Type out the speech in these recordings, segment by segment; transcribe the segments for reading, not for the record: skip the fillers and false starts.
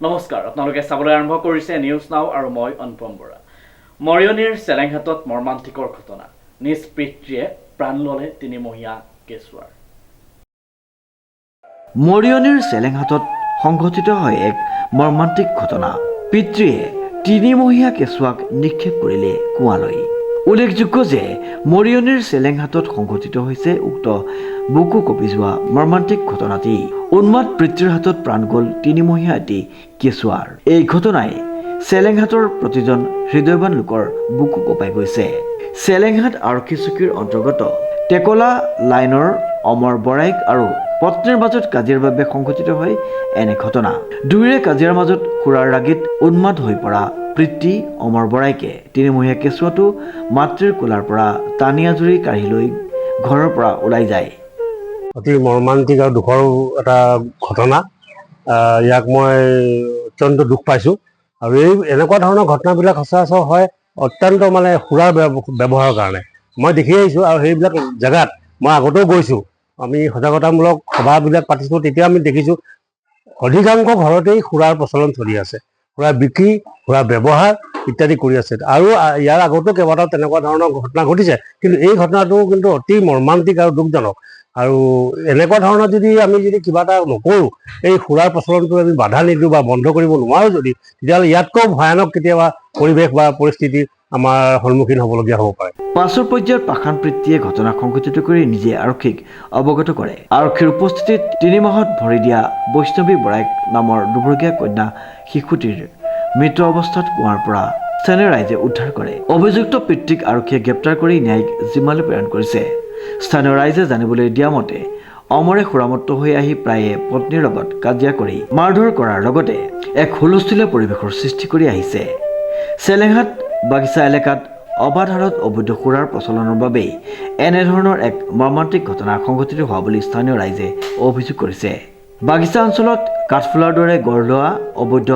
নমস্কাৰ আপোনালোকে চাবলৈ আৰম্ভ কৰিছে নিউজ নাও আৰু মই অনুপম বৰা। মৰিয়নিৰ চেলেংঘাটত মৰ্মান্তিকৰ ঘটনা। নিজ পিতৃয়ে প্ৰাণ ল'লে 3 মহীয়া কেঁচুৱাৰ। মৰিয়নিৰ চেলেংঘাটত সংঘটিত হয় এক মৰ্মান্তিক ঘটনা। পিতৃয়ে 3 মহীয়া কেঁচুৱাক নিক্ষেপ কৰিলে কুঁৱালৈ। উল্লেখযোগ্য যে মৰিয়নিৰ চেলেংঘাটত সংঘটিত হৈছে উক্ত বুকু কঁপি যোৱা মৰ্মান্তিক ঘটনাটি। উন্মাদ পিতৃৰ হাতত প্ৰাণ গ'ল 3 মহীয়া এটি কেঁচুৱাৰ। এই ঘটনাই চেলেংঘাটৰ প্ৰতিজন হৃদয়ৱান লোকৰ বুকু কঁপাই গৈছে। চেলেংঘাট আৰক্ষী চকীৰ অন্তৰ্গত টেকলা লাইনৰ অমৰ বৰাইক আৰু পত্নীৰ মাজত কাজিয়াৰ বাবে সংঘটিত হয় এনে ঘটনা। দুয়োৰে কাজিয়াৰ মাজত সুৰাৰ ৰাগিত উন্মাদ হৈ পৰা পিতৃ অমৰ বৰাইকে 3 মহীয়া কেঁচুৱাটো মাতৃৰ কোলাৰ পৰা টানি আজুৰি কাঢ়ি লৈ ঘৰৰ পৰা ওলাই যায়। অতি মৰ্মান্তিক আৰু দুখৰ এটা ঘটনা। ইয়াক মই অত্যন্ত দুখ পাইছোঁ আৰু এনেকুৱা ধৰণৰ ঘটনাবিলাক সচৰাচৰ হয় অত্যন্ত সুৰাৰ ব্যৱহাৰৰ কাৰণে। মই দেখি আহিছোঁ আৰু সেইবিলাক জেগাত মই আগতেও গৈছোঁ। আমি সজাগতামূলক সভাবিলাক পাতিছোঁ, তেতিয়া আমি দেখিছোঁ অধিকাংশ ঘৰতেই সুৰাৰ প্ৰচলন চলি আছে। সুৰা বিক্ৰী, সুৰা ব্যৱহাৰ ইত্যাদি কৰি আছে আৰু ইয়াৰ আগতেও কেইবাটাও তেনেকুৱা ধৰণৰ ঘটনা ঘটিছে, কিন্তু এই ঘটনাটো কিন্তু অতি মৰ্মান্তিক আৰু দুখজনক। আৰু এনেকুৱা ধৰণৰ আমি যদি কিবা এটা নকৰোঁ, এই সুৰাৰ প্ৰচলনটো আমি বাধা নিদিওঁ বা বন্ধ কৰিব নোৱাৰোঁ যদি, তেতিয়াহ'লে ইয়াতকৈ ভয়ানক কেতিয়াবা পৰিৱেশ বা পৰিস্থিতি আমাৰ সন্মুখীন হ'বলগীয়া হ'ব পাৰে। পাছৰ পৰ্যায়ত পাষাণ পিতৃয়ে ঘটনা সংঘটিত কৰি নিজে আৰক্ষীক অৱগত কৰে। আৰক্ষীৰ উপস্থিতিত 3 মাহত ভৰি দিয়া বৈষ্ণৱী বৰাইক নামৰ দুবছৰীয়া কন্যা শিশুটিৰ মৃত অৱস্থাত কুঁৱাৰ পৰা স্থানীয় ৰাইজে উদ্ধাৰ কৰে। অভিযুক্ত পিতৃক আৰক্ষীয়ে গ্ৰেপ্তাৰ কৰি ন্যায়িক জিম্মালৈ প্ৰেৰণ কৰিছে। স্থানীয় ৰাইজে জানিবলৈ দিয়া মতে অমৰে সুৰামত্ত হৈ আহি প্ৰায়ে পত্নীৰ লগত কাজিয়া কৰি মাৰধৰ কৰাৰ লগতে এক হুলস্থুলীয়া পৰিৱেশৰ সৃষ্টি কৰি আহিছে। চেলেংঘাট বাগিচা এলেকাত অবাধ হাৰত অবৈধ সুৰাৰ প্ৰচলনৰ বাবেই এনেধৰণৰ এক মৰ্মান্তিক ঘটনা সংঘটিত হোৱা বুলি স্থানীয় ৰাইজে অভিযোগ কৰিছে। বাগিচা অঞ্চলত কাঠফুলাৰ দৰে গঢ় লোৱা অবৈধ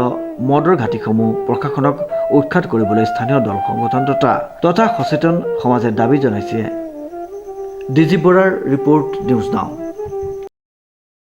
মদৰ ঘাটিসমূহ প্ৰশাসনক উৎখাত কৰিবলৈ স্থানীয় দল সংগঠন তথা সচেতন সমাজে দাবী জনাইছে। ডিজি বৰাৰ ৰিপৰ্ট, নিউজ নাও।